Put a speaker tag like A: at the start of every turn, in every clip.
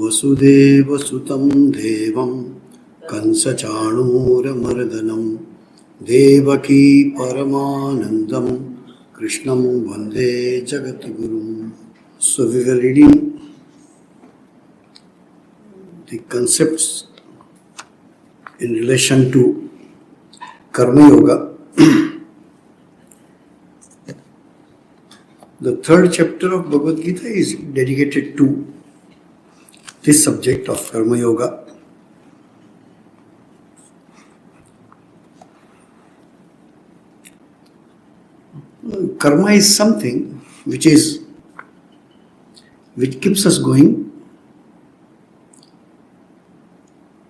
A: वसुदेवसुतं देवं कंसचाणूरमर्दनं देवकी परमानन्दं कृष्णं वन्दे जगद्गुरुं. So we were reading the concepts in relation to Karma Yoga. The third chapter of Bhagavad Gita is dedicated to this subject of Karma Yoga. Karma is something which keeps us going,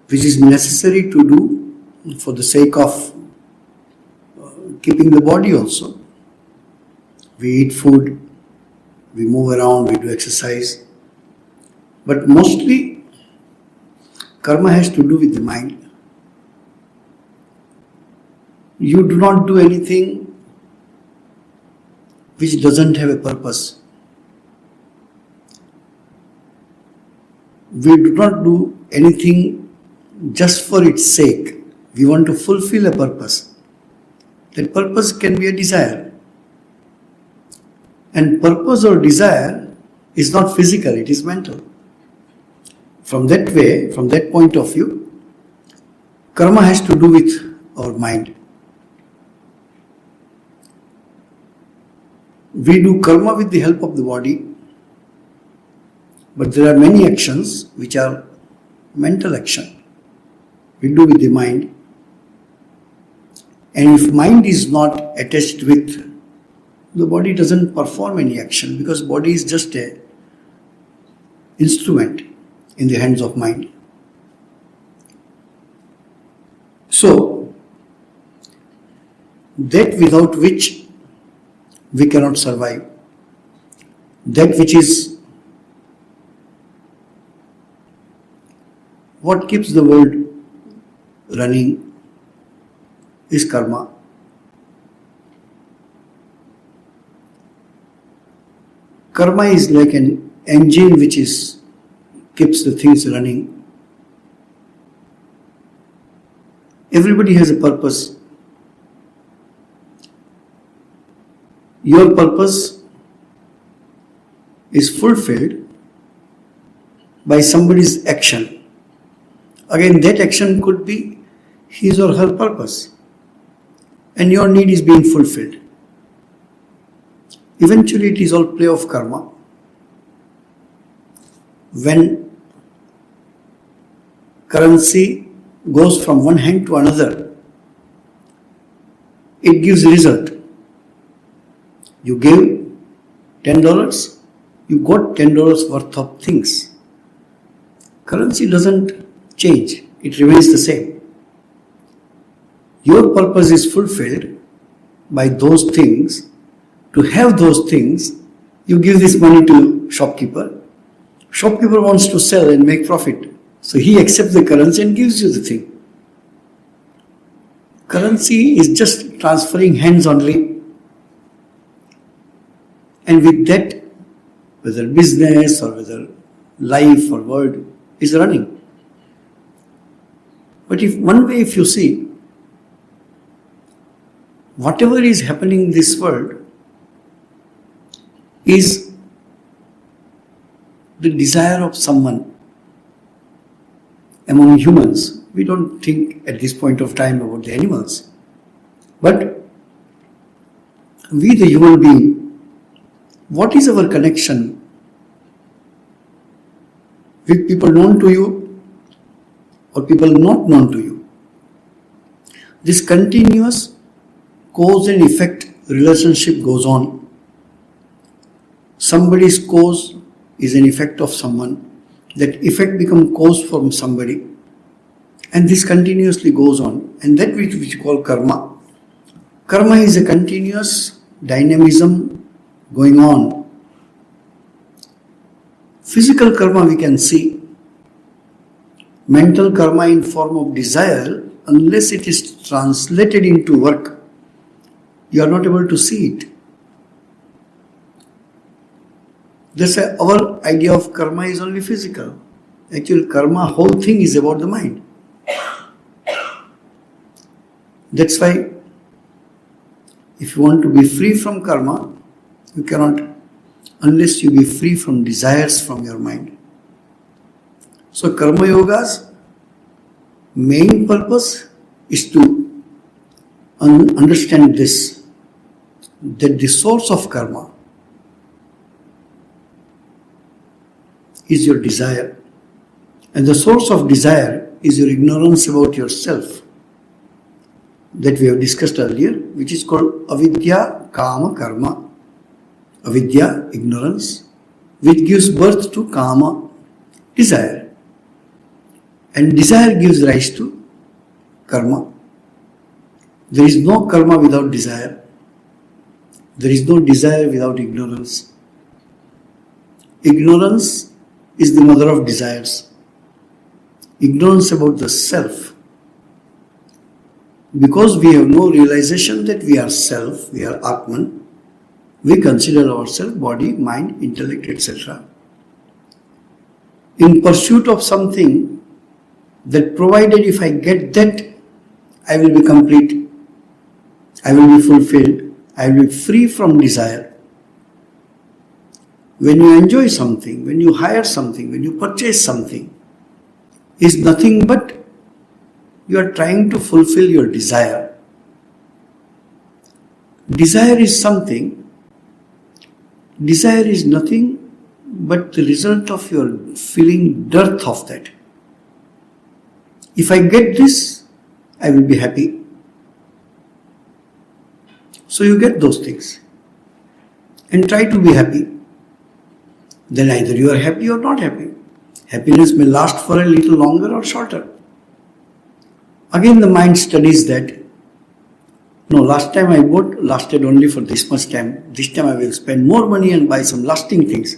A: which is necessary to do for the sake of keeping the body also. We eat food, we move around, we do exercise. But mostly, karma has to do with the mind. You do not do anything which doesn't have a purpose. We do not do anything just for its sake. We want to fulfill a purpose. That purpose can be a desire. And purpose or desire is not physical, it is mental. From that point of view, karma has to do with our mind. We do karma with the help of the body, but there are many actions which are mental action. We do with the mind. And if mind is not attached with, the body doesn't perform any action, because body is just an instrument in the hands of mind. So, that without which we cannot survive, that which is what keeps the world running, is karma. Karma is like an engine which keeps the things running. Everybody has a purpose. Your purpose is fulfilled by somebody's action. Again, that action could be his or her purpose, and your need is being fulfilled. Eventually, it is all play of karma. When currency goes from one hand to another, it gives result. You gave $10, you got $10 worth of things. Currency doesn't change, it remains the same. Your purpose is fulfilled by those things. To have those things, you give this money to shopkeeper. Shopkeeper wants to sell and make profit. So he accepts the currency and gives you the thing. Currency is just transferring hands only. And with that, whether business or whether life or world is running. But if you see, whatever is happening in this world is the desire of someone among humans. We don't think at this point of time about the animals. But we, the human being, what is our connection with people known to you or people not known to you? This continuous cause and effect relationship goes on. Somebody's cause is an effect of someone. That effect becomes cause from somebody. And this continuously goes on. And that which we call karma. Karma is a continuous dynamism going on. Physical karma we can see. Mental karma in form of desire, unless it is translated into work, you are not able to see it. That's why our idea of karma is only physical. Actually, karma, whole thing is about the mind. That's why if you want to be free from karma, you cannot unless you be free from desires from your mind. So karma yoga's main purpose is to understand this, that the source of karma is your desire, and the source of desire is your ignorance about yourself that we have discussed earlier, which is called avidya kama karma. Avidya, ignorance, which gives birth to kama, desire, and desire gives rise to karma. There is no karma without desire. There is no desire without ignorance. Ignorance is the mother of desires. Ignorance about the self. Because we have no realization that we are self, we are Atman, we consider ourselves body, mind, intellect, etc. In pursuit of something that provided if I get that, I will be complete, I will be fulfilled, I will be free from desire. When you enjoy something, when you hire something, when you purchase something, is nothing but you are trying to fulfill your desire. Desire is something, desire is nothing but the result of your feeling dearth of that. If I get this, I will be happy. So you get those things and try to be happy. Then either you are happy or not happy. Happiness may last for a little longer or shorter. Again the mind studies that. No, last time I bought lasted only for this much time. This time I will spend more money and buy some lasting things.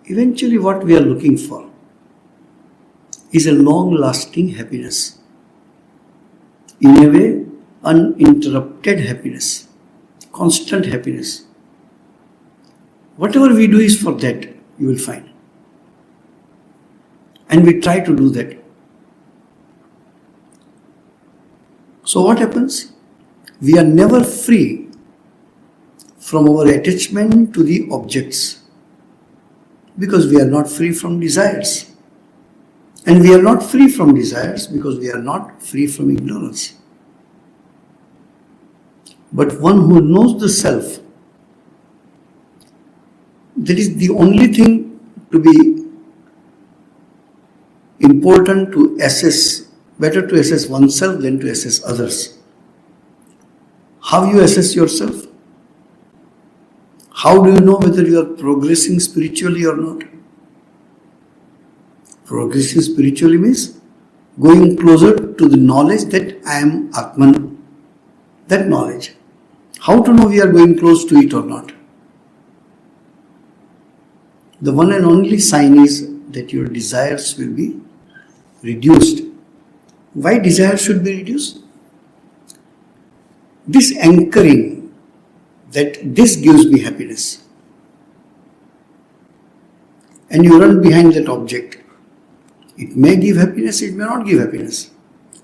A: Eventually what we are looking for is a long-lasting happiness. In a way, uninterrupted happiness, constant happiness. Whatever we do is for that, you will find. And we try to do that. So what happens? We are never free from our attachment to the objects because we are not free from desires. And we are not free from desires because we are not free from ignorance. But one who knows the self, that is the only thing to be important to assess, better to assess oneself than to assess others. How you assess yourself? How do you know whether you are progressing spiritually or not? Progressing spiritually means going closer to the knowledge that I am Atman. That knowledge. How to know we are going close to it or not? The one and only sign is that your desires will be reduced. Why desire should be reduced? This anchoring that this gives me happiness. And you run behind that object. It may give happiness, it may not give happiness.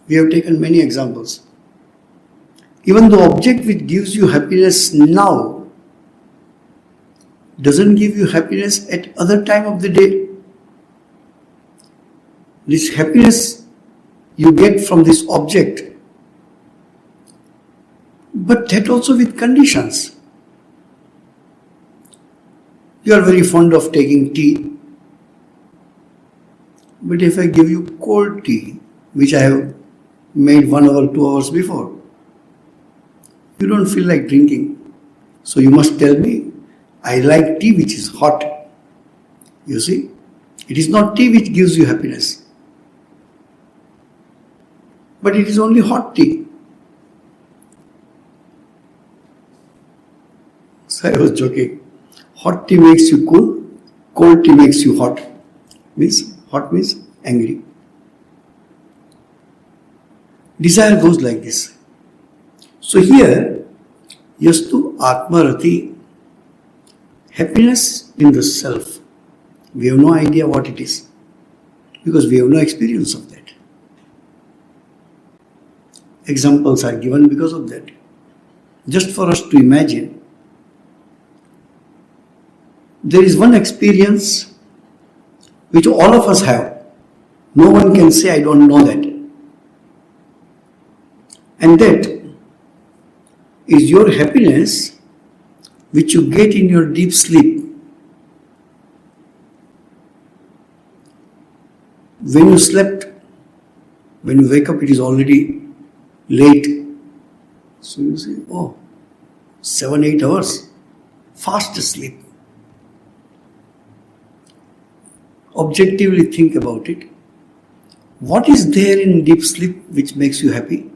A: We have taken many examples. Even the object which gives you happiness now doesn't give you happiness at other time of the day. This happiness you get from this object, but that also with conditions. You are very fond of taking tea, but if I give you cold tea, which I have made 1 hour, 2 hours before, you don't feel like drinking. So you must tell me, I like tea which is hot. You see, it is not tea which gives you happiness, but it is only hot tea. So I was joking. Hot tea makes you cool, cold tea makes you hot. Hot means angry. Desire goes like this. So here, yastu atmarati, Happiness in the self, we have no idea what it is because we have no experience of that. Examples are given because of that. Just for us to imagine, there is one experience which all of us have. No one can say, I don't know that. And that is your happiness which you get in your deep sleep. When you slept, when you wake up, it is already late. So you say, oh, 7-8 hours, fast asleep. Objectively think about it. What is there in deep sleep which makes you happy?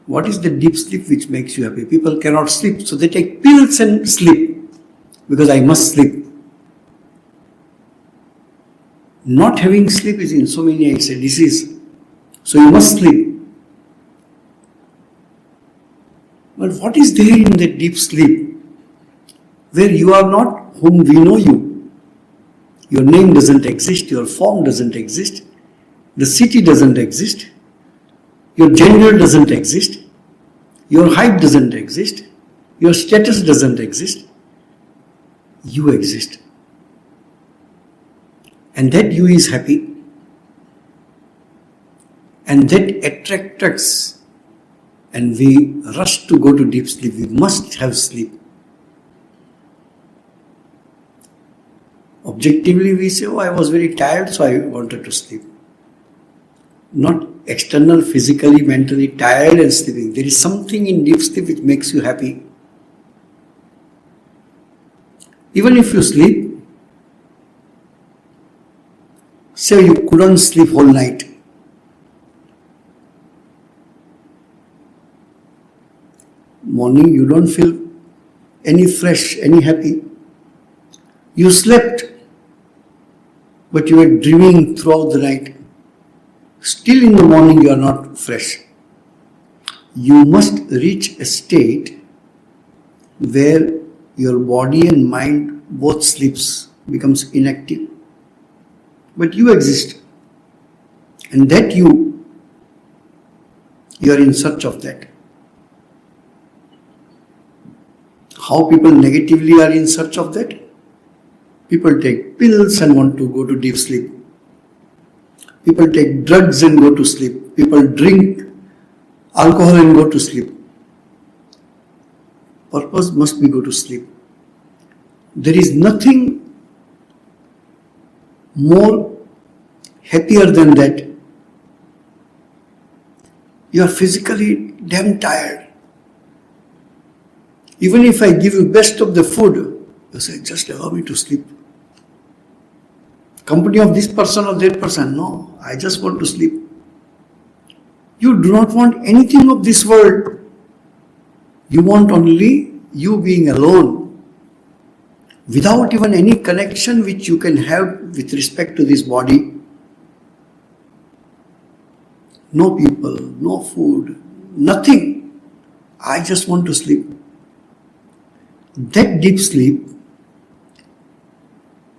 A: What is the deep sleep which makes you happy? People cannot sleep, so they take pills and sleep because I must sleep. Not having sleep is insomnia, it's a disease. So you must sleep. But what is there in that deep sleep where you are not whom we know you? Your name doesn't exist, your form doesn't exist, the city doesn't exist, your gender doesn't exist, your height doesn't exist, your status doesn't exist. You exist. And that you is happy. And that attracts us. And we rush to go to deep sleep. We must have sleep. Objectively we say, oh, I was very tired, so I wanted to sleep. Not external, physically, mentally tired and sleeping. There is something in deep sleep which makes you happy. Even if you sleep, say you couldn't sleep whole night. Morning you don't feel any fresh, any happy. You slept, but you were dreaming throughout the night. Still in the morning you are not fresh. You must reach a state where your body and mind both sleeps, becomes inactive. But you exist. And that you are in search of that. How people negatively are in search of that? People take pills and want to go to deep sleep. People take drugs and go to sleep. People drink alcohol and go to sleep. Purpose must be go to sleep. There is nothing more happier than that. You are physically damn tired. Even if I give you best of the food, you say, just allow me to sleep. Company of this person or that person, no, I just want to sleep. You do not want anything of this world. You want only you being alone, without even any connection which you can have with respect to this body. No people, no food, nothing. I just want to sleep. That deep sleep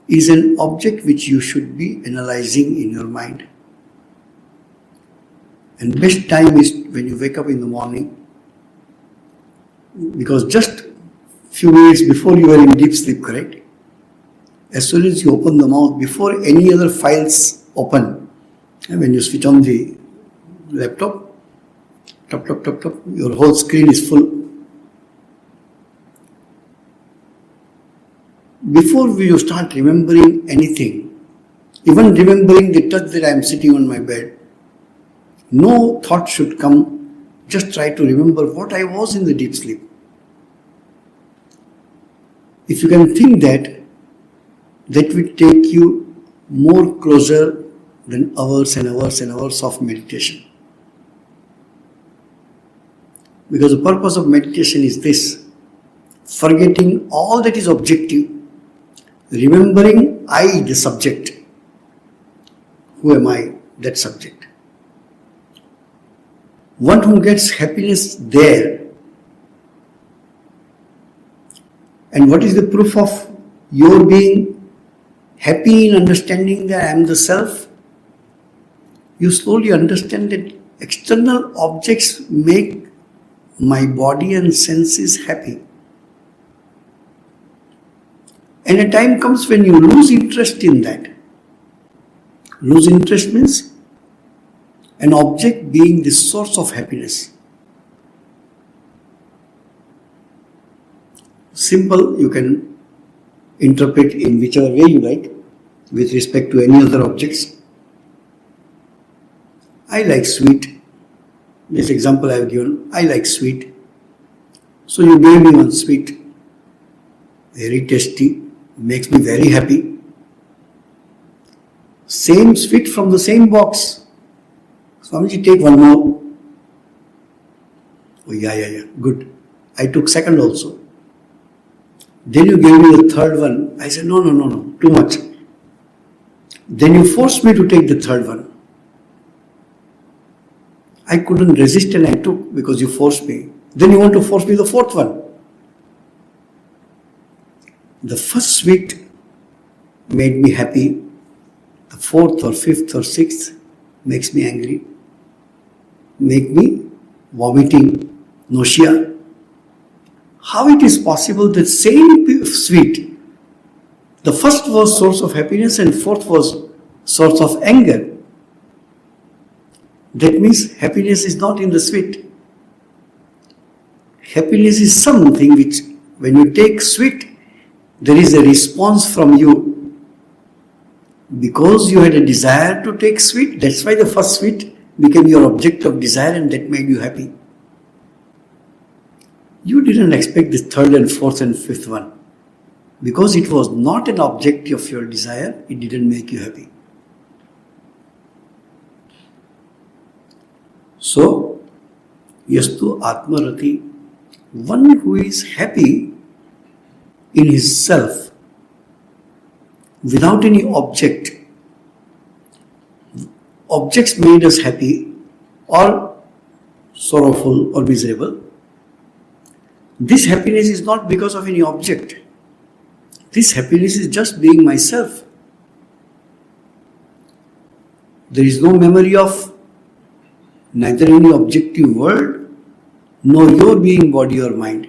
A: is an object which you should be analyzing in your mind. And best time is when you wake up in the morning, because just few minutes before you are in deep sleep, correct? As soon as you open the mouth, before any other files open, and when you switch on the laptop, tap, tap, tap, tap, your whole screen is full. Before you start remembering anything, even remembering the touch that I am sitting on my bed, no thought should come. Just try to remember what I was in the deep sleep. If you can think that, that will take you more closer than hours and hours and hours of meditation. Because the purpose of meditation is this: forgetting all that is objective, remembering I, the subject. Who am I? That subject. One who gets happiness there And what is the proof of your being happy in understanding that I am the self? You slowly understand that external objects make my body and senses happy. And a time comes when you lose interest in that. Lose interest means an object being the source of happiness. Simple, you can interpret in whichever way you like with respect to any other objects. I like sweet. This example I have given, I like sweet. So you gave me one sweet, very tasty, makes me very happy. Same sweet from the same box. Swamiji, take one more. Oh, yeah, good. I took second also. Then you gave me the third one. I said, no, too much. Then you forced me to take the third one. I couldn't resist and I took because you forced me. Then you want to force me the fourth one. The first sweet made me happy. The fourth or fifth or sixth makes me angry. Make me vomiting, nausea. How it is possible that same sweet, the first was source of happiness and fourth was source of anger. That means happiness is not in the sweet. Happiness is something which, when you take sweet, there is a response from you. Because you had a desire to take sweet, that's why the first sweet became your object of desire and that made you happy. You didn't expect the third and fourth and fifth one. Because it was not an object of your desire, it didn't make you happy. So, Yastu Atmarati, one who is happy in his self, without any object. Objects made us happy or sorrowful or miserable. This happiness is not because of any object. This happiness is just being myself. There is no memory of neither any objective world nor your being body or mind.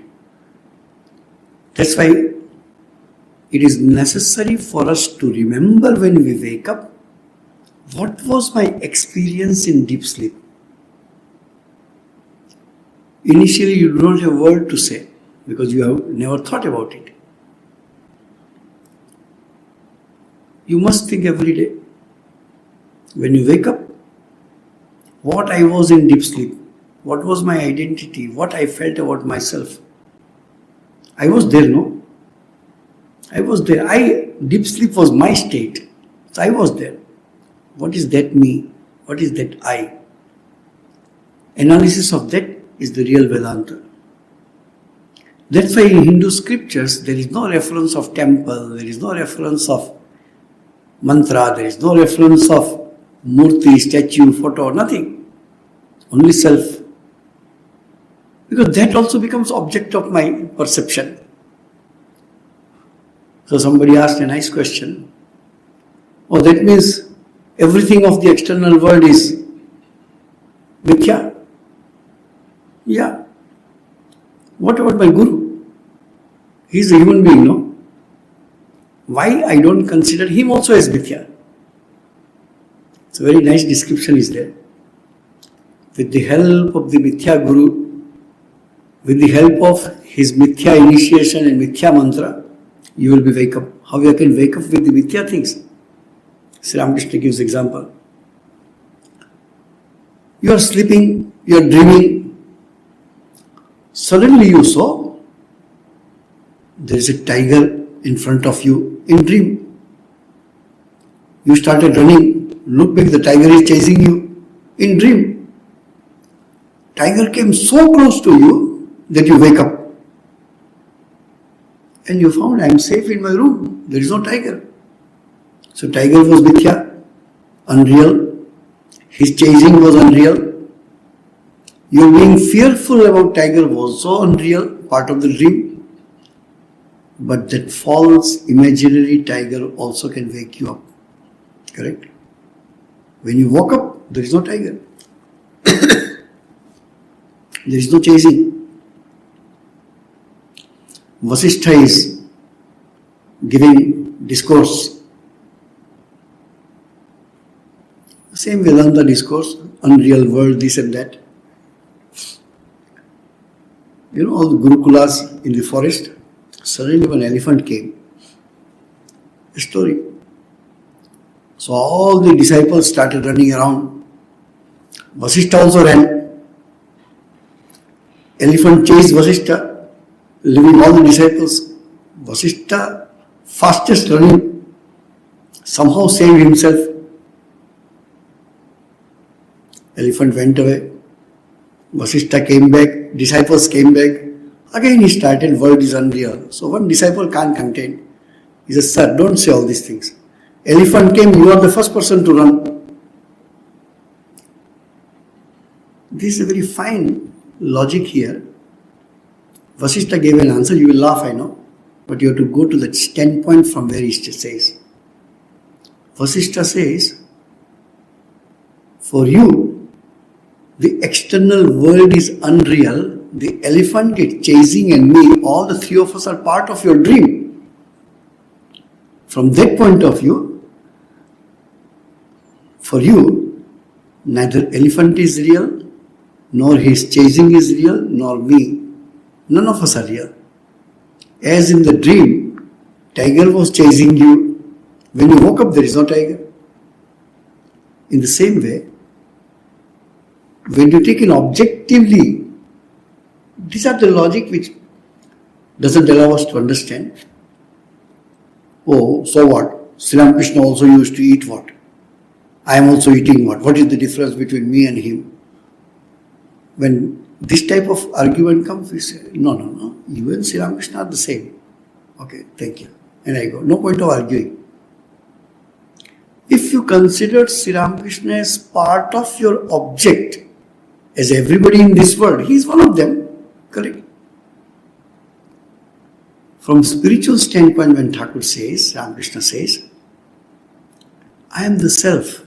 A: That's why it is necessary for us to remember when we wake up, what was my experience in deep sleep? Initially you don't have a word to say because you have never thought about it. You must think every day. When you wake up, what I was in deep sleep, what was my identity, what I felt about myself. I was there, no? I was there. Deep sleep was my state. So I was there. What is that me? What is that I? Analysis of that is the real Vedanta. That's why in Hindu scriptures there is no reference of temple, there is no reference of mantra, there is no reference of murti, statue, photo, nothing. Only self. Because that also becomes object of my perception. So somebody asked a nice question. Oh, that means everything of the external world is mithya? Yeah. What about my guru? He is a human being, no? Why I don't consider him also as mithya? It's a very nice description is there. With the help of the mithya guru, with the help of his mithya initiation and mithya mantra, you will be wake up. How you can wake up with the mithya things? Sri Ramakrishna gives example. You are sleeping, you are dreaming. Suddenly you saw there is a tiger in front of you in dream. You started running. Look back, the tiger is chasing you in dream. Tiger came so close to you that you wake up. And you found I am safe in my room. There is no tiger. So tiger was mithya, unreal. His chasing was unreal. Your being fearful about tiger was so unreal, part of the dream. But that false imaginary tiger also can wake you up. Correct? When you woke up, there is no tiger. There is no chasing. Vasishtha is giving discourse. Same Vedanta discourse, unreal world, this and that. You know, all the Gurukulas in the forest, suddenly an elephant came. A story. So all the disciples started running around. Vasishtha also ran. Elephant chased Vasishtha, leaving all the disciples. Vasishtha, fastest running, somehow saved himself. Elephant went away. Vasishtha came back, disciples came back. Again he started, world is unreal. So one disciple can't contain. He says, sir, don't say all these things. Elephant came, you are the first person to run. This is a very fine logic here. Vasishtha gave an answer, you will laugh, I know. But you have to go to the standpoint from where he says. Vasishtha says, for you, the external world is unreal. The elephant is chasing and me, all the three of us are part of your dream. From that point of view, for you, neither elephant is real, nor his chasing is real, nor me. None of us are real. As in the dream, tiger was chasing you. When you woke up, there is no tiger. In the same way, when you take it objectively, these are the logic which doesn't allow us to understand. Oh, so what? Sri Ramakrishna also used to eat what? I am also eating what? What is the difference between me and him? When this type of argument comes, we say, no. You and Sri Ramakrishna are the same. Okay, thank you. And I go, no point of arguing. If you consider Sri Ramakrishna as part of your object, as everybody in this world, he is one of them. Correct? From spiritual standpoint, when Thakur says, Ramakrishna says, I am the self.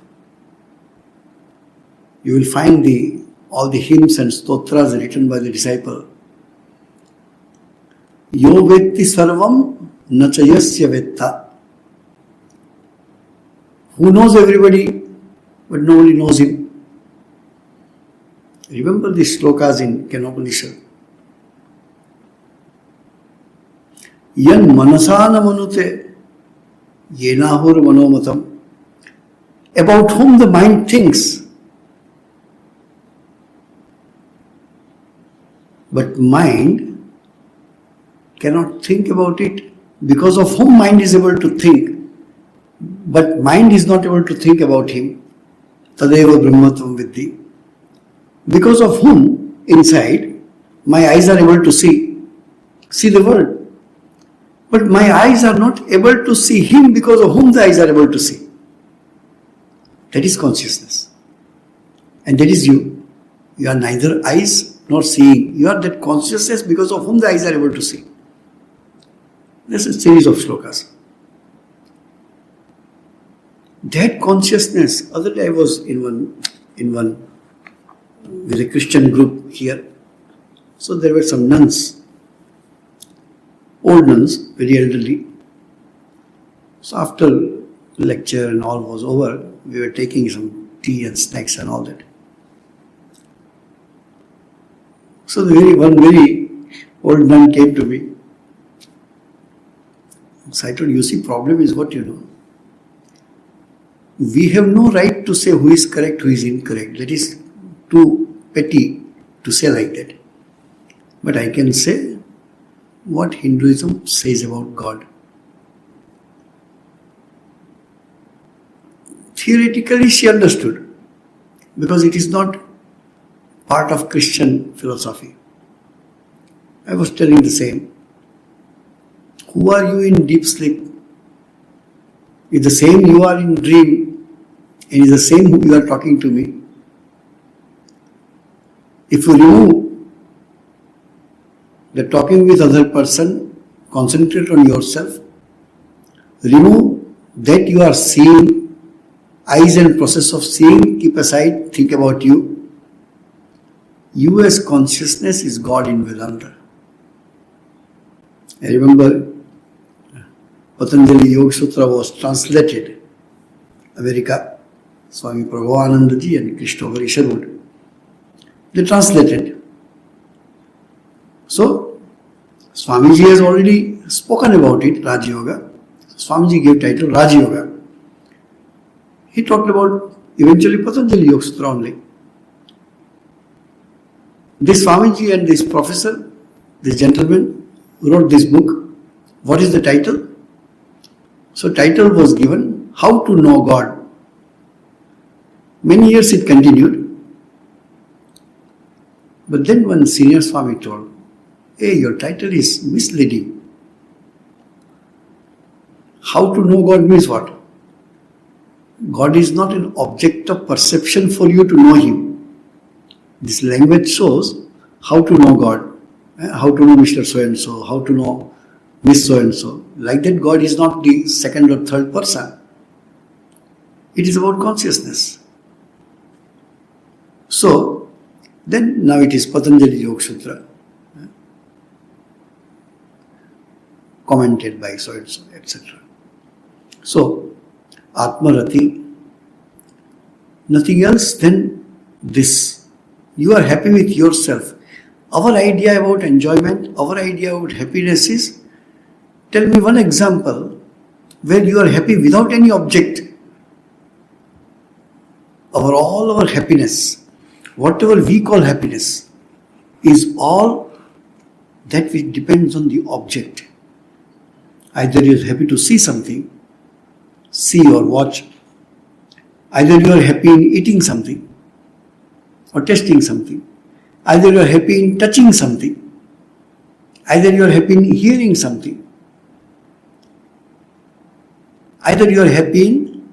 A: You will find all the hymns and stotras written by the disciple. Yo vetti sarvam nachayasya vetta. Who knows everybody, but nobody knows him. Remember the slokas in Kenopanishad. Yan manasana manute yenahur manomatam. About whom the mind thinks. But mind cannot think about it, because of whom mind is able to think. But mind is not able to think about him. Tadeva brahmatvam viddhi. Because of whom inside my eyes are able to see the world. But my eyes are not able to see him, because of whom the eyes are able to see. That is consciousness. And that is you. You are neither eyes nor seeing. You are that consciousness because of whom the eyes are able to see. This is a series of slokas. That consciousness, other day I was in one with a Christian group here. So there were some nuns, old nuns, very elderly. So after lecture and all was over, we were taking some tea and snacks and all that. So one very old nun came to me. So I told, you see, problem is what you know. We have no right to say who is correct, who is incorrect. That is too petty to say like that. But I can say what Hinduism says about God. Theoretically she understood, because it is not part of Christian philosophy. I was telling the same. Who are you in deep sleep? Is the same you are in dream, and is the same who you are talking to me. If you remove the talking with other person, concentrate on yourself, remove that you are seeing, eyes and process of seeing, keep aside, think about you. You as consciousness is God in Vedanta. I remember Patanjali Yoga Sutra was translated, America, Swami Prabhupada ji and Christopher Isherwood. They translated. So, Swamiji has already spoken about it, Raj Yoga. Swamiji gave title Raj Yoga. He talked about eventually Patanjali Yoga Sutra only. This Swamiji and this professor, this gentleman, wrote this book. What is the title? So title was given, How to Know God. Many years it continued. But then one senior Swami told, hey, your title is misleading. How to know God means what? God is not an object of perception for you to know Him. This language shows how to know God, how to know Mr. So-and-so, how to know Miss So-and-so. Like that, God is not the second or third person. It is about consciousness. So, then now it is Patanjali Yoga Sutra, commented by so-and-so, etc. So, Atmarati, nothing else than this. You are happy with yourself. Our idea about enjoyment, our idea about happiness is, tell me one example where you are happy without any object. All our happiness, whatever we call happiness, is all that which depends on the object. Either you are happy to see something, see or watch. Either you are happy in eating something or tasting something. Either you are happy in touching something. Either you are happy in hearing something. Either you are happy in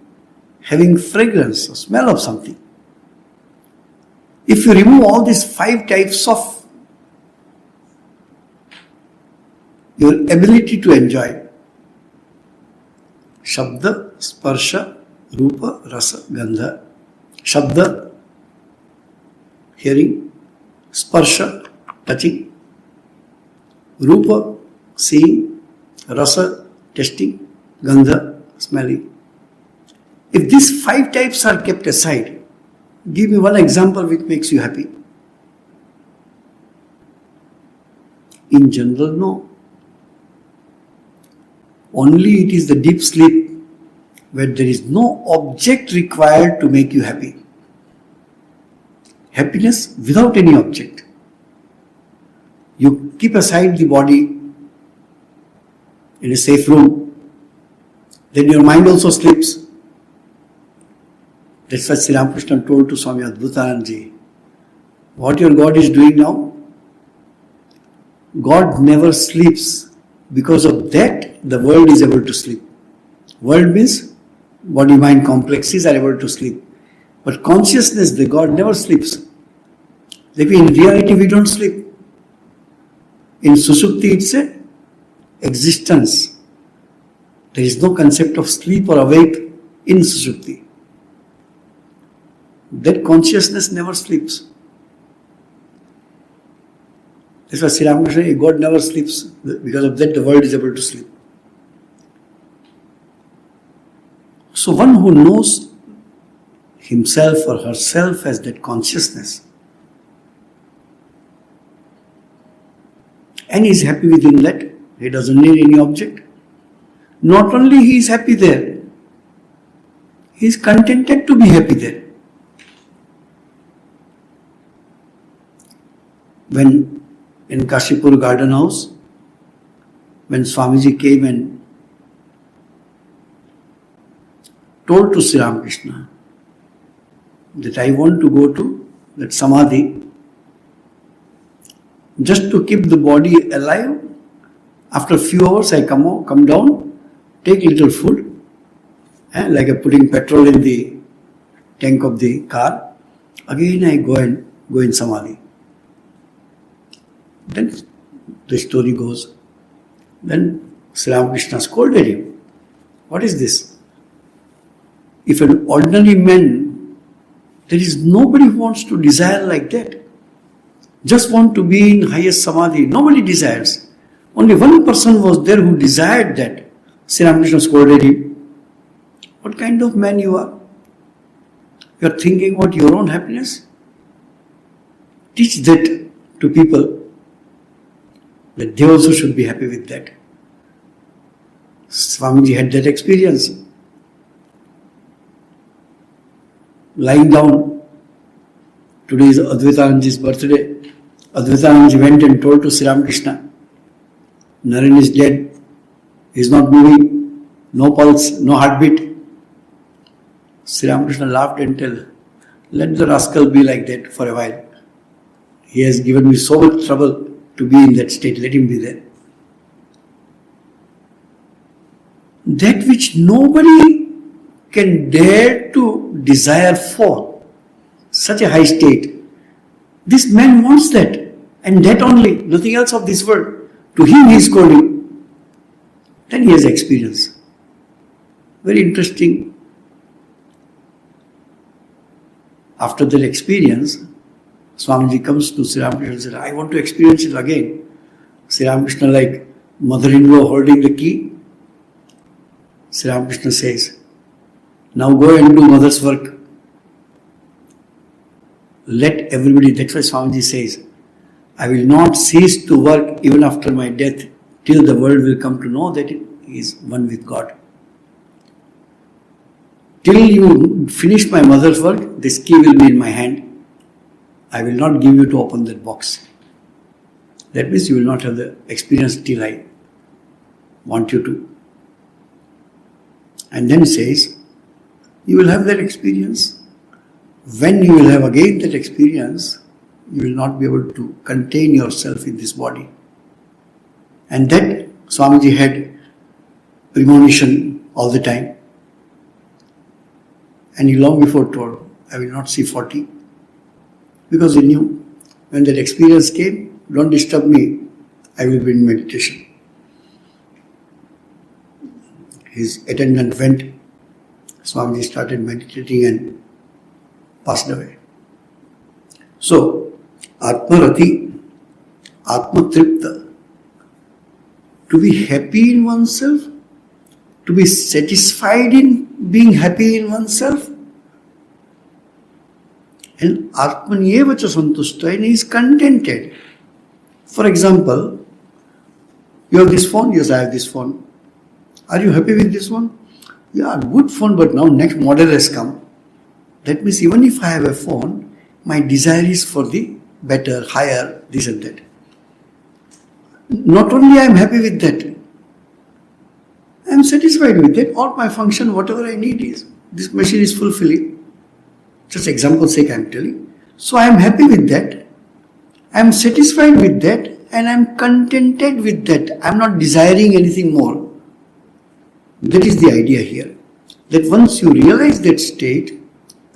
A: having fragrance or smell of something. If you remove all these 5 types of your ability to enjoy, Shabda, Sparsha, Rupa, Rasa, Gandha. Shabda, hearing. Sparsha, touching. Rupa, seeing. Rasa, tasting. Gandha, smelling. If these 5 types are kept aside, give me one example which makes you happy. In general, no. Only it is the deep sleep where there is no object required to make you happy. Happiness without any object. You keep aside the body in a safe room, then your mind also sleeps. That's what Sri Ramakrishna told to Swami Adbhutanand. What your God is doing now? God never sleeps. Because of that, the world is able to sleep. World means body-mind complexes are able to sleep. But consciousness, the God never sleeps. In reality, we don't sleep. In Sushupti, it's a existence. There is no concept of sleep or awake in Sushupti. That consciousness never sleeps. That's why Sri Ramakrishna, God never sleeps. Because of that, the world is able to sleep. So one who knows himself or herself as that consciousness and is happy within that, he doesn't need any object. Not only he is happy there, he is contented to be happy there. When in Kashipur Garden House, when Swamiji came and told to Sri Ramakrishna that I want to go to that Samadhi just to keep the body alive. After a few hours I come down, take little food, like putting petrol in the tank of the car. Again I go in Samadhi. Then the story goes. Then Sri Ramakrishna scolded him. What is this? If an ordinary man, there is nobody who wants to desire like that. Just want to be in highest samadhi. Nobody desires. Only one person was there who desired that. Sri Ramakrishna scolded him. What kind of man you are? You are thinking about your own happiness? Teach that to people, that they also should be happy with that. Swamiji had that experience. Lying down, today is Advaitanandaji's birthday. Advaitanandaji went and told to Sri Ramakrishna, Naren is dead, he is not moving, no pulse, no heartbeat. Sri Ramakrishna laughed and told, let the rascal be like that for a while. He has given me so much trouble to be in that state, let him be there. That which nobody can dare to desire for, such a high state. This man wants that, and that only, nothing else of this world. To him he is calling. Then he has experience. Very interesting. After that experience, Swamiji comes to Sri Ramakrishna and says, I want to experience it again. Sri Ramakrishna, like mother-in-law holding the key. Sri Ramakrishna says, now go and do mother's work. Let everybody, that's why Swamiji says, I will not cease to work even after my death till the world will come to know that it is one with God. Till you finish my mother's work, this key will be in my hand. I will not give you to open that box. That means you will not have the experience till I want you to. And then says, you will have that experience. When you will have again that experience, you will not be able to contain yourself in this body. And that Swamiji had premonition all the time. And he long before told, I will not see 40. Because he knew, when that experience came, don't disturb me, I will be in meditation. His attendant went, Swamiji started meditating and passed away. So, Atmarati, Atmatripta, to be happy in oneself, to be satisfied in being happy in oneself, and Atmanyevacha santushta, and he is contented. For example, you have this phone, yes, I have this phone. Are you happy with this one? Yeah, good phone, but now next model has come. That means even if I have a phone, my desire is for the better, higher, this and that. Not only I am happy with that, I am satisfied with that. All my function, whatever I need is, this machine is fulfilling. Just example sake I am telling. So I am happy with that. I am satisfied with that, and I am contented with that. I am not desiring anything more. That is the idea here. That once you realize that state,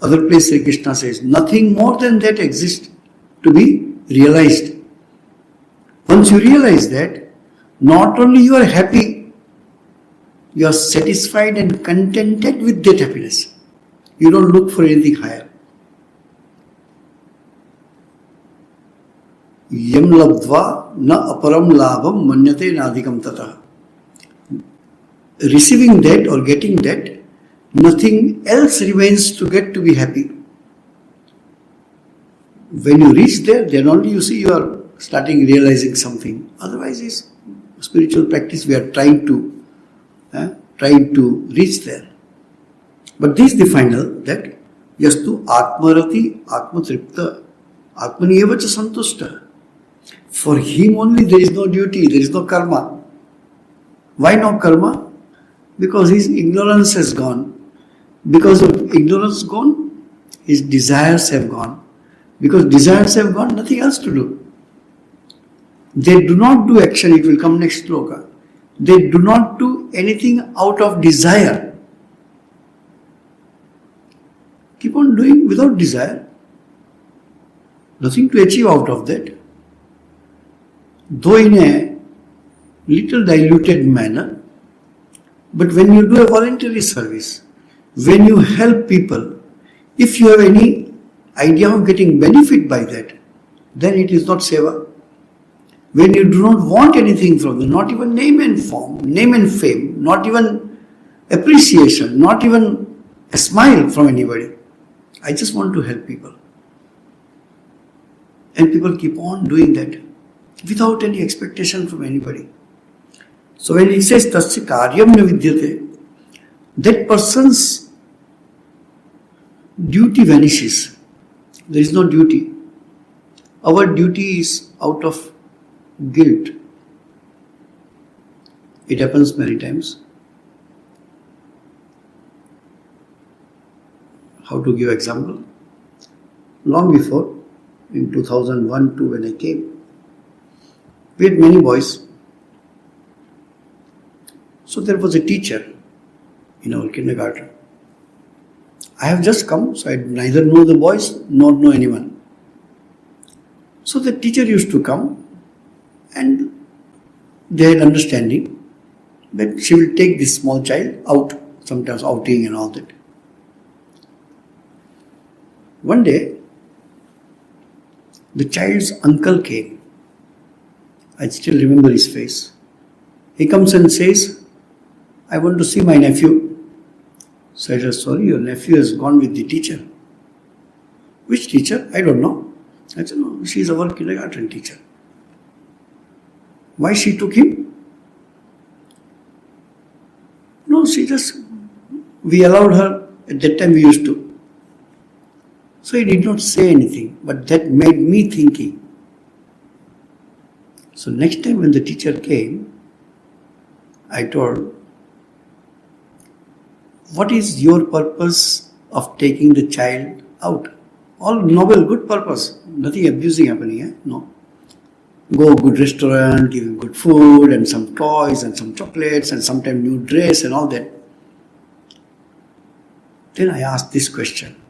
A: other place Sri Krishna says, nothing more than that exists to be realized. Once you realize that, not only you are happy, you are satisfied and contented with that happiness. You don't look for anything higher. Yam labdva na aparam labham manyate nadikam tata. Receiving that or getting that, nothing else remains to get to be happy. When you reach there, then only you see you are starting realizing something. Otherwise, it's spiritual practice. We are trying to reach there. But this is the final, that yastu atmarati atmatripta atmanievacha santushta. For him only there is no duty, there is no karma. Why no karma? Because his ignorance has gone. Because of ignorance gone, his desires have gone. Because desires have gone, nothing else to do. They do not do action, it will come next sloka. They do not do anything out of desire. Keep on doing without desire. Nothing to achieve out of that. Though in a little diluted manner. But when you do a voluntary service, when you help people, if you have any idea of getting benefit by that, then it is not seva. When you do not want anything from them, not even name and fame, not even appreciation, not even a smile from anybody. I just want to help people. And people keep on doing that without any expectation from anybody. So when he says tasya karyam na vidyate, that person's duty vanishes. There is no duty. Our duty is out of guilt. It happens many times. How to give example? Long before, in 2001-2 when I came, we had many boys. So there was a teacher in our kindergarten. I have just come, so I neither know the boys nor know anyone. So the teacher used to come and they had understanding that she will take this small child out, sometimes outing and all that. One day, the child's uncle came. I still remember his face. He comes and says, I want to see my nephew. So I said, sorry, your nephew has gone with the teacher. Which teacher? I don't know. I said, no, she is our kindergarten teacher. Why she took him? No, we allowed her. At that time we used to. So he did not say anything, but that made me thinking. So next time when the teacher came, I told, what is your purpose of taking the child out? All noble, good purpose. Nothing abusing happening, eh? No. Go good restaurant, give him good food and some toys and some chocolates and sometimes new dress and all that. Then I asked this question.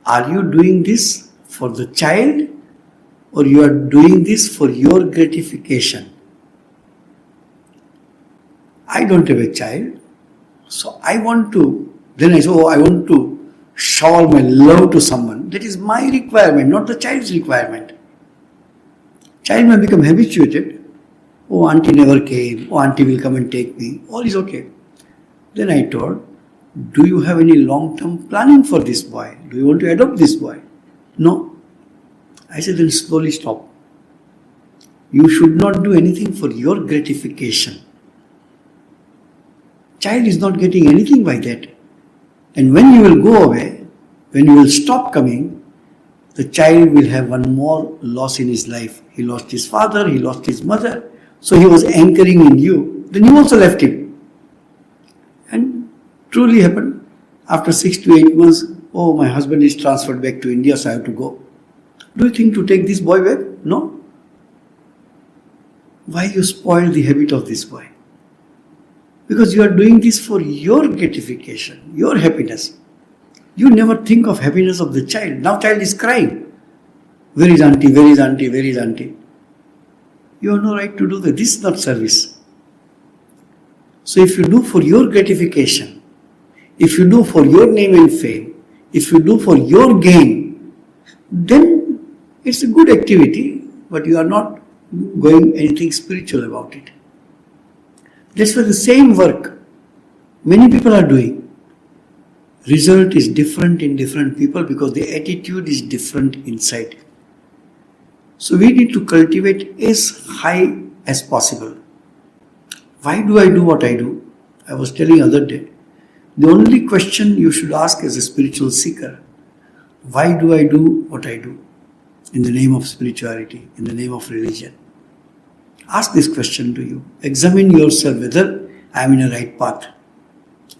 A: Are you doing this for the child or you are doing this for your gratification? I don't have a child, so I want to, then I say, I want to shower my love to someone. That is my requirement, not the child's requirement. Child may become habituated. Oh, auntie never came. Oh, auntie will come and take me. All is okay. Then I told, do you have any long-term planning for this boy? Do you want to adopt this boy? No. I said, then slowly stop. You should not do anything for your gratification. Child is not getting anything by that. And when you will go away, when you will stop coming, the child will have one more loss in his life. He lost his father, he lost his mother. So he was anchoring in you. Then you also left him. And truly happened. After 6 to 8 months, oh, my husband is transferred back to India, so I have to go. Do you think to take this boy back? No. Why you spoil the habit of this boy? Because you are doing this for your gratification, your happiness. You never think of happiness of the child. Now child is crying. Where is auntie? Where is auntie? Where is auntie? You have no right to do that. This is not service. So if you do for your gratification, if you do for your name and fame, if you do for your gain, then it's a good activity, but you are not going anything spiritual about it. That's why the same work many people are doing. Result is different in different people because the attitude is different inside. So we need to cultivate as high as possible. Why do I do what I do? I was telling other day. The only question you should ask as a spiritual seeker, why do I do what I do? In the name of spirituality, in the name of religion. Ask this question to you. Examine yourself whether I am in a right path.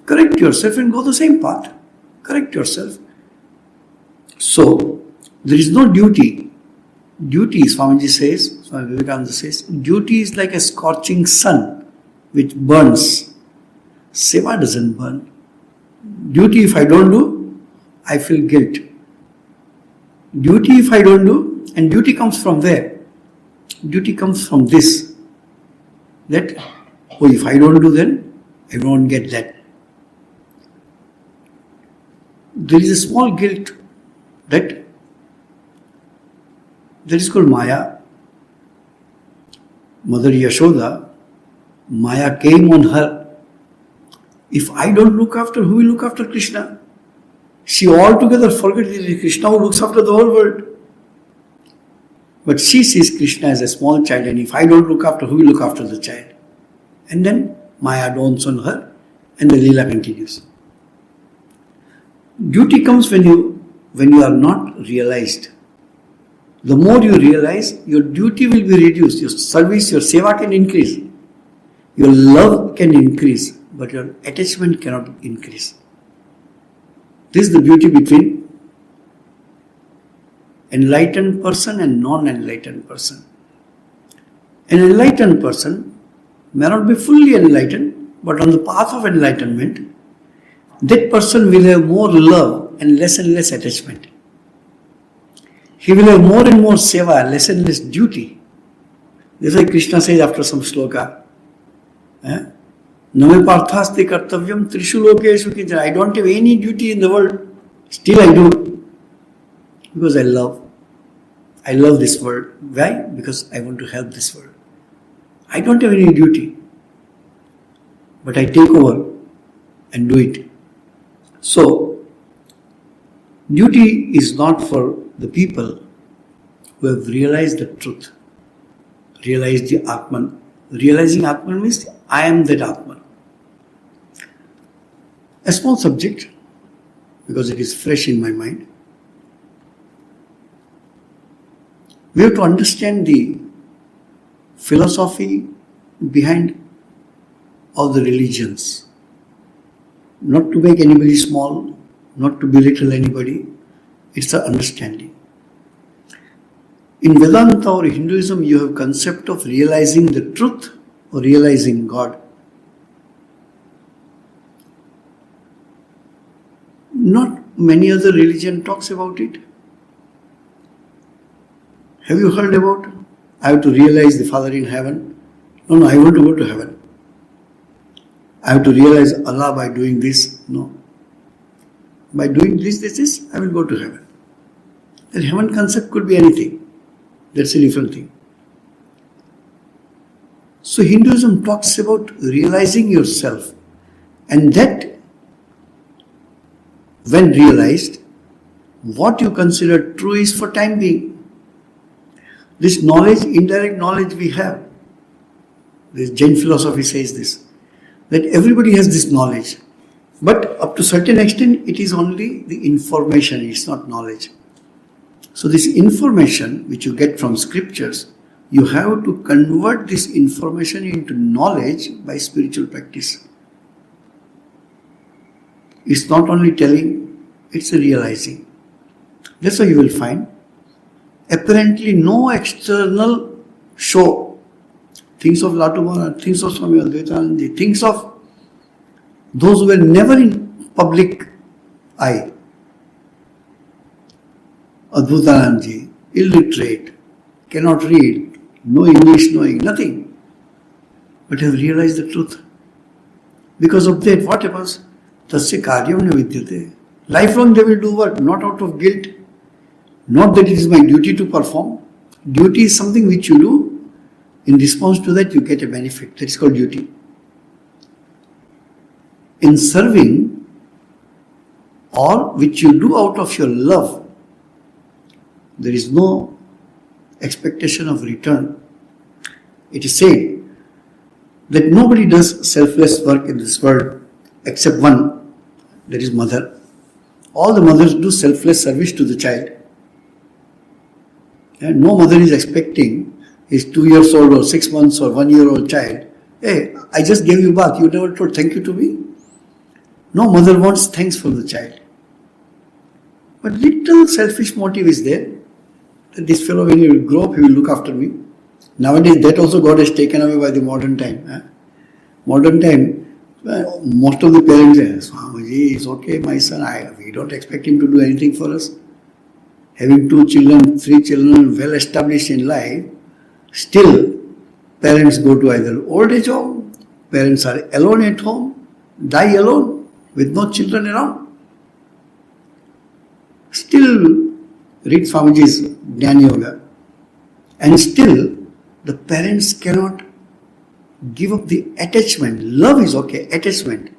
A: Correct yourself and go the same path. Correct yourself. So, there is no duty. Duty, Swamiji says, Swami Vivekananda says, duty is like a scorching sun which burns. Seva doesn't burn. Duty if I don't do, I feel guilt. Duty if I don't do, and duty comes from where? Duty comes from this. that, oh, if I don't do then, I won't get that. There is a small guilt that is called Maya. Mother Yashoda, Maya came on her. If I don't look after, who will look after Krishna? She altogether forgets it is Krishna who looks after the whole world. But she sees Krishna as a small child, and if I don't look after, who will look after the child? And then Maya dawns on her and the Leela continues. Duty comes when you are not realized. The more you realize, your duty will be reduced, your service, your seva can increase, your love can increase, but your attachment cannot increase. This is the beauty between enlightened person and non-enlightened person. An enlightened person may not be fully enlightened, but on the path of enlightenment, that person will have more love and less attachment. He will have more and more seva, less and less duty. This is why Krishna says after some sloka, Name parthasti kartavyam trishu lokeshu kinchana. I don't have any duty in the world. Still I do. Because I love. I love this world. Why? Because I want to help this world. I don't have any duty. But I take over and do it. So, duty is not for the people who have realized the truth. Realized the Atman. Realizing Atman means I am that Atman. A small subject, because it is fresh in my mind. We have to understand the philosophy behind all the religions. Not to make anybody small, not to belittle anybody. It's an understanding. In Vedanta or Hinduism, you have concept of realizing the truth or realizing God. Not many other religion talks about it. Have you heard about, I have to realize the Father in heaven? No, I want to go to heaven. I have to realize Allah by doing this. No. By doing this, I will go to heaven. The heaven concept could be anything. That's a different thing. So Hinduism talks about realizing yourself, and that when realized, what you consider true is for time being. This knowledge, indirect knowledge we have, this Jain philosophy says this, that everybody has this knowledge, but up to certain extent it is only the information, it's not knowledge. So this information which you get from scriptures, you have to convert this information into knowledge by spiritual practice. It's not only telling, it's a realizing. That's why you will find apparently no external show. Things of Latumana, things of Swami Advaitananda, things of those who were never in public eye. Advaitananda, illiterate, cannot read, no English knowing, nothing. But have realized the truth. Because of that, what happens? Tasya karyam na vidyate. Lifelong they will do what? Not out of guilt. Not that it is my duty to perform. Duty is something which you do. In response to that, you get a benefit. That is called duty. In serving, or which you do out of your love, there is no expectation of return. It is said that nobody does selfless work in this world except one, that is mother. All the mothers do selfless service to the child. And no mother is expecting his 2 years old or 6 months or 1 year old child, hey, I just gave you bath, you never told thank you to me. No mother wants thanks from the child. But little selfish motive is there, that this fellow when he will grow up, he will look after me. Nowadays that also God has taken away by the modern time. Modern time, most of the parents say, Swamiji, it's okay my son, we don't expect him to do anything for us. Having 2 children, 3 children, well established in life, still Parents go to either old age home, parents are alone at home, die alone with no children around. Still read Swamiji's Jnana Yoga, and still the parents cannot give up the attachment. Love is okay, attachment.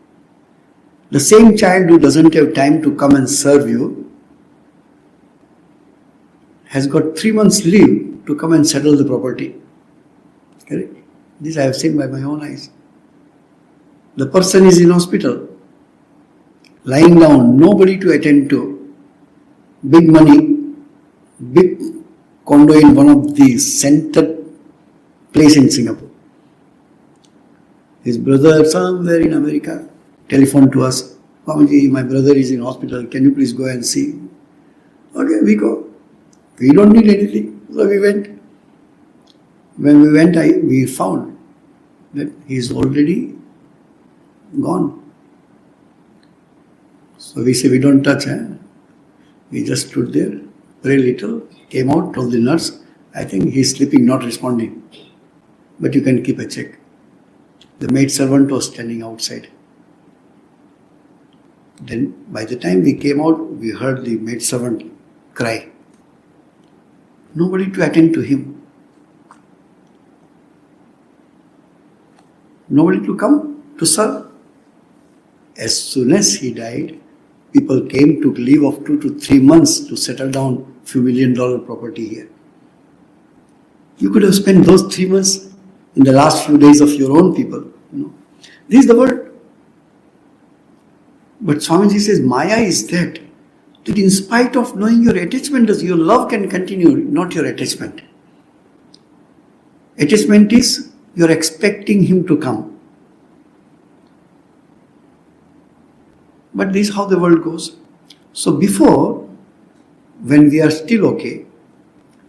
A: The same child who doesn't have time to come and serve you has got 3 months leave to come and settle the property. Correct? This I have seen by my own eyes. The person is in hospital, lying down, nobody to attend to, big money, big condo in one of the center place in Singapore. His brother somewhere in America telephoned to us, Swamiji, my brother is in hospital, can you please go and see? Okay, we go. We don't need anything. So we went. When we went, we found that he is already gone. So we say, we don't touch. We just stood there, very little, came out, told the nurse, I think he is sleeping, not responding. But you can keep a check. The maid servant was standing outside. Then by the time we came out, we heard the maid servant cry. Nobody to attend to him. Nobody to come to serve. As soon as he died, people came, took leave of 2 to 3 months to settle down few $1 million property here. You could have spent those 3 months in the last few days of your own people. This is the word. But Swamiji says, Maya is that in spite of knowing your attachment, your love can continue, not your attachment. Attachment is you're expecting him to come. But this is how the world goes. So before, when we are still okay,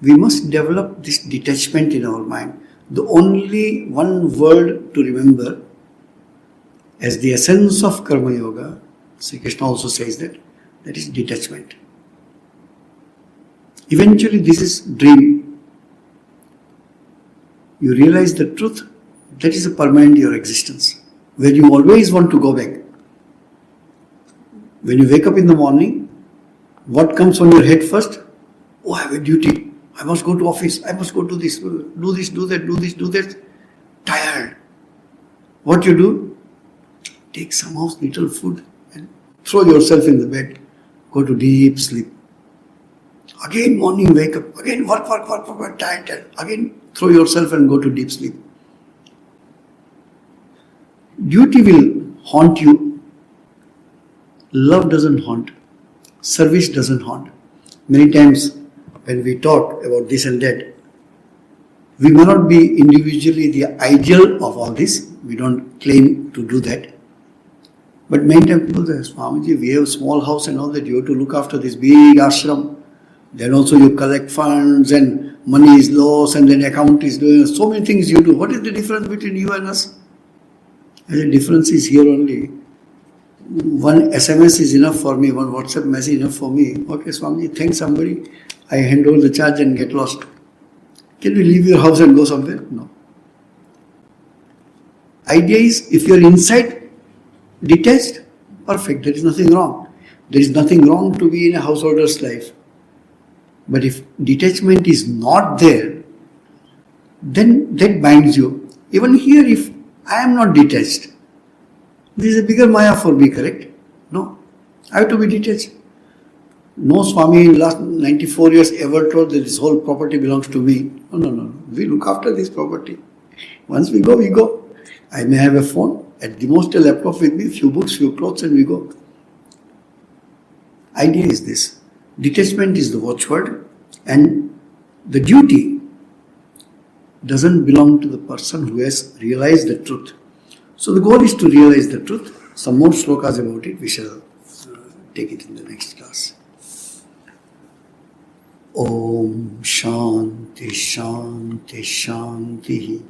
A: we must develop this detachment in our mind. The only one word to remember as the essence of Karma Yoga, Sri Krishna also says that is detachment. Eventually this is dream. You realize the truth, that is a permanent your existence, where you always want to go back. When you wake up in the morning, what comes on your head first? Oh, I have a duty. I must go to office. I must go to this, do this, do that, do this, do that. Tired. What you do? Take some little food and throw yourself in the bed. Go to deep sleep. Again morning wake up. Again work, tired. Again throw yourself and go to deep sleep. Duty will haunt you. Love doesn't haunt. Service doesn't haunt. Many times when we talk about this and that, we may not be individually the ideal of all this. We don't claim to do that. But many times people say, Swamiji, we have a small house and all that. You have to look after this big ashram. Then also you collect funds and money is lost and then account is doing so many things you do. What is the difference between you and us? And the difference is here only. One SMS is enough for me, one WhatsApp message enough for me. Okay, Swamiji, thank somebody. I hand over the charge and get lost. Can we leave your house and go somewhere? No. Idea is, if you are inside detached, perfect, there is nothing wrong. There is nothing wrong to be in a householder's life. But if detachment is not there, then that binds you. Even here, if I am not detached, this is a bigger Maya for me, correct? No. I have to be detached. No Swami in last 94 years ever told that this whole property belongs to me. No. We look after this property. Once we go, we go. I may have a phone, at the most a laptop with me, few books, few clothes, and we go. Idea is this. Detachment is the watchword, and the duty doesn't belong to the person who has realized the truth. So the goal is to realize the truth. Some more slokas about it, we shall take it in the next class. Om Shanti Shanti Shanti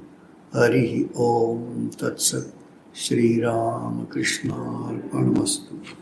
A: Harihi Om Tat Sat Sri Ramakrishna Arpanamastu.